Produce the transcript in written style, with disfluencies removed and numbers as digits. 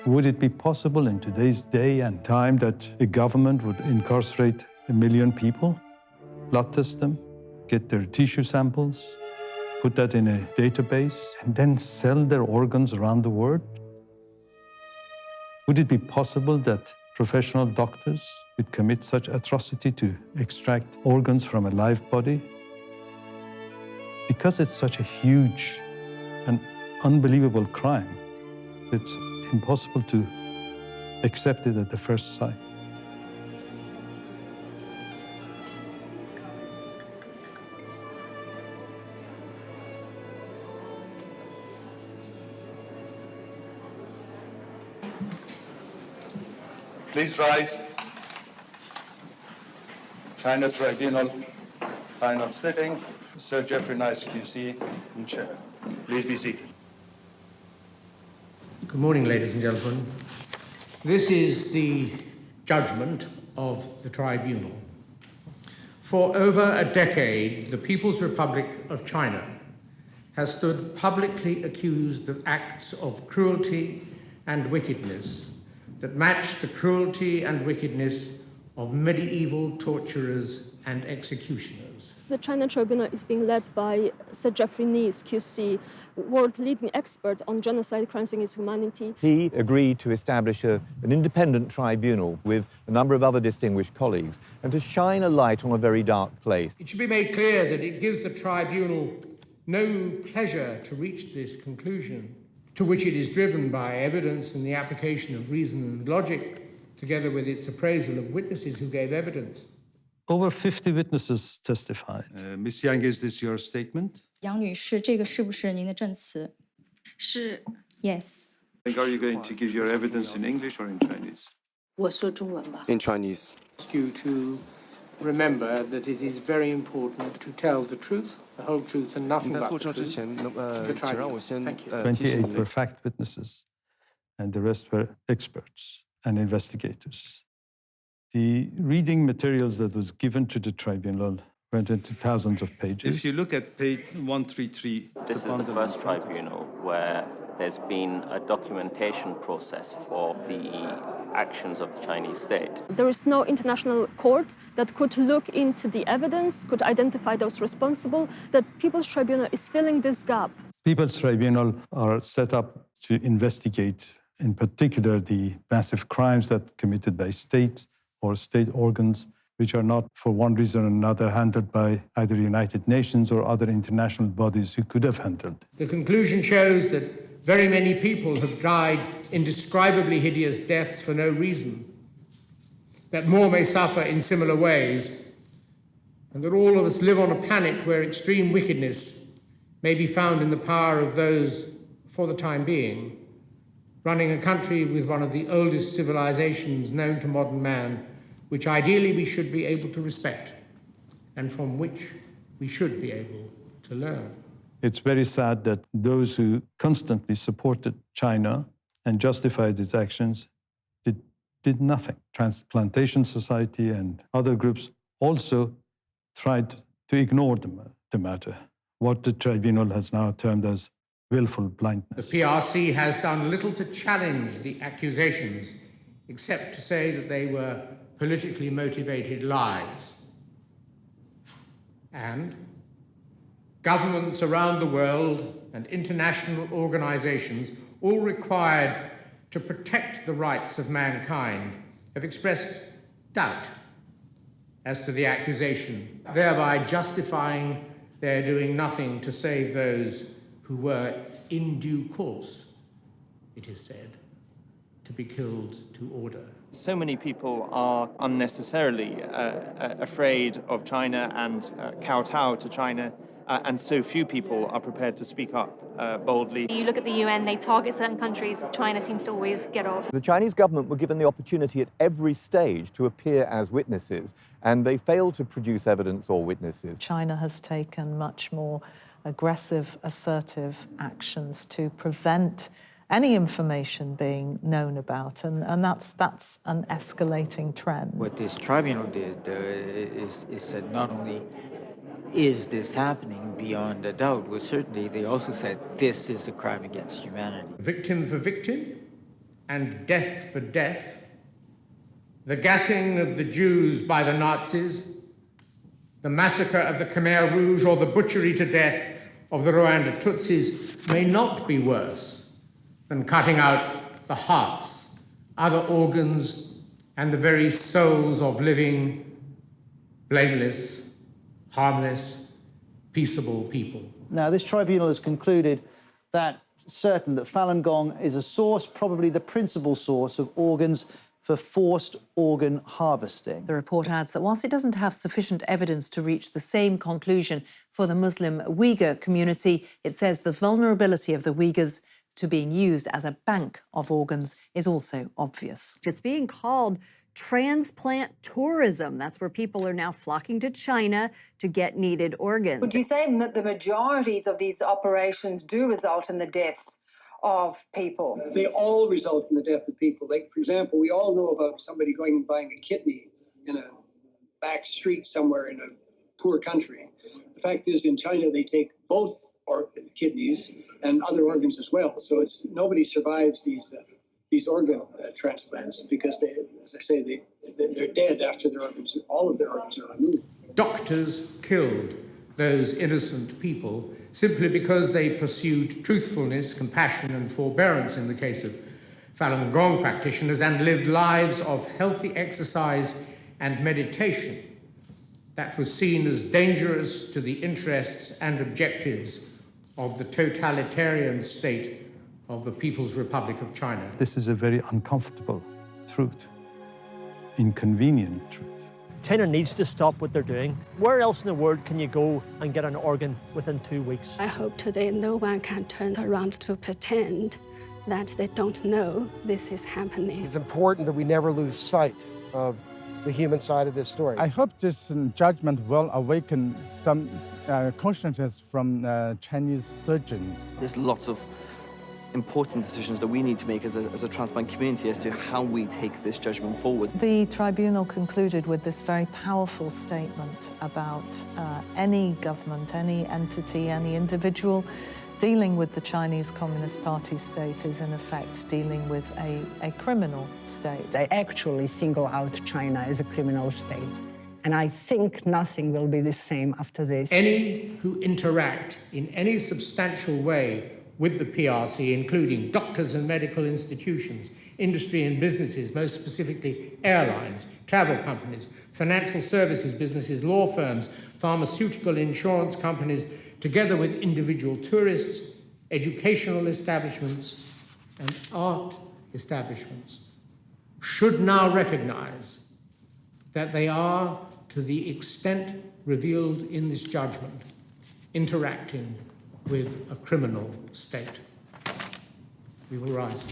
Would it be possible in today's day and time that a government would incarcerate 1 million people, blood test them, get their tissue samples, put that in a database, and then sell their organs around the world? Would it be possible that professional doctors would commit such atrocity to extract organs from a live body? Because it's such a huge and unbelievable crime, it's impossible to accept it at the first sight. Please rise. China Tribunal, final sitting. Sir Jeffrey Nice, QC, in chair. Please be seated. Good morning, ladies and gentlemen. This is the judgment of the tribunal. For over a decade, the People's Republic of China has stood publicly accused of acts of cruelty and wickedness that match the cruelty and wickedness of medieval torturers and executioners. The China Tribunal is being led by Sir Jeffrey Nice, QC, world-leading expert on genocide, crimes against humanity. He agreed to establish an independent tribunal with a number of other distinguished colleagues and to shine a light on a very dark place. It should be made clear that it gives the tribunal no pleasure to reach this conclusion, to which it is driven by evidence and the application of reason and logic, together with its appraisal of witnesses who gave evidence. Over 50 witnesses testified. Ms. Yang, is this your statement? 杨女士，这个是不是您的证词？是。 Yes. Are you going to give your evidence in English or in Chinese? 我说中文吧。 In Chinese. Ask you to remember that it is very important to tell the truth, the whole truth, and nothing but the truth. 28 were fact witnesses, and the rest were experts and investigators. The reading materials that was given to the tribunal went into thousands of pages. If you look at page 133... This is the first tribunal where there's been a documentation process for the actions of the Chinese state. There is no international court that could look into the evidence, could identify those responsible. The People's Tribunal is filling this gap. People's Tribunal are set up to investigate, in particular, the massive crimes that committed by states or state organs, which are not, for one reason or another, handled by either United Nations or other international bodies who could have handled it. The conclusion shows that very many people have died indescribably hideous deaths for no reason, that more may suffer in similar ways, and that all of us live on a planet where extreme wickedness may be found in the power of those, for the time being, running a country with one of the oldest civilizations known to modern man, which ideally we should be able to respect and from which we should be able to learn. It's very sad that those who constantly supported China and justified its actions did nothing. Transplantation Society and other groups also tried to ignore the matter, what the tribunal has now termed as willful blindness. The PRC has done little to challenge the accusations, except to say that they were politically motivated lies. And governments around the world and international organizations, all required to protect the rights of mankind, have expressed doubt as to the accusation, thereby justifying their doing nothing to save those who were in due course, it is said, to be killed to order. So many people are unnecessarily afraid of China and kowtow to China, and so few people are prepared to speak up boldly. You look at the UN, they target certain countries. China seems to always get off. The Chinese government were given the opportunity at every stage to appear as witnesses, and they failed to produce evidence or witnesses. China has taken much more aggressive, assertive actions to prevent any information being known about, and that's an escalating trend. What this tribunal did is said not only is this happening beyond a doubt, well, certainly they also said this is a crime against humanity. Victim for victim and death for death, the gassing of the Jews by the Nazis, the massacre of the Khmer Rouge, or the butchery to death of the Rwanda Tutsis may not be worse than cutting out the hearts, other organs, and the very souls of living, blameless, harmless, peaceable people. Now, this tribunal has concluded that certain that Falun Gong is a source, probably the principal source of organs for forced organ harvesting. The report adds that whilst it doesn't have sufficient evidence to reach the same conclusion for the Muslim Uyghur community, it says the vulnerability of the Uyghurs to being used as a bank of organs is also obvious. It's being called transplant tourism. That's where people are now flocking to China to get needed organs. Would you say that the majorities of these operations do result in the deaths of people? They all result in the death of people. Like, for example, we all know about somebody going and buying a kidney in a back street somewhere in a poor country. The fact is, in China, they take both kidneys and other organs as well. So nobody survives these organ transplants because they, as I say, they're dead after all of their organs are removed. Doctors killed those innocent people simply because they pursued truthfulness, compassion, and forbearance in the case of Falun Gong practitioners, and lived lives of healthy exercise and meditation that was seen as dangerous to the interests and objectives of the totalitarian state of the People's Republic of China. This is a very uncomfortable truth, inconvenient truth. China needs to stop what they're doing. Where else in the world can you go and get an organ within 2 weeks? I hope today no one can turn around to pretend that they don't know this is happening. It's important that we never lose sight of the human side of this story. I hope this judgment will awaken some consciousness from Chinese surgeons. There's lots of important decisions that we need to make as a transplant community as to how we take this judgment forward. The tribunal concluded with this very powerful statement about any government, any entity, any individual dealing with the Chinese Communist Party state is in effect dealing with a criminal state. They actually single out China as a criminal state. And I think nothing will be the same after this. Any who interact in any substantial way with the PRC, including doctors and medical institutions, industry and businesses, most specifically airlines, travel companies, financial services businesses, law firms, pharmaceutical insurance companies, together with individual tourists, educational establishments, and art establishments, should now recognize that they are, to the extent revealed in this judgment, interacting with a criminal state. We will rise.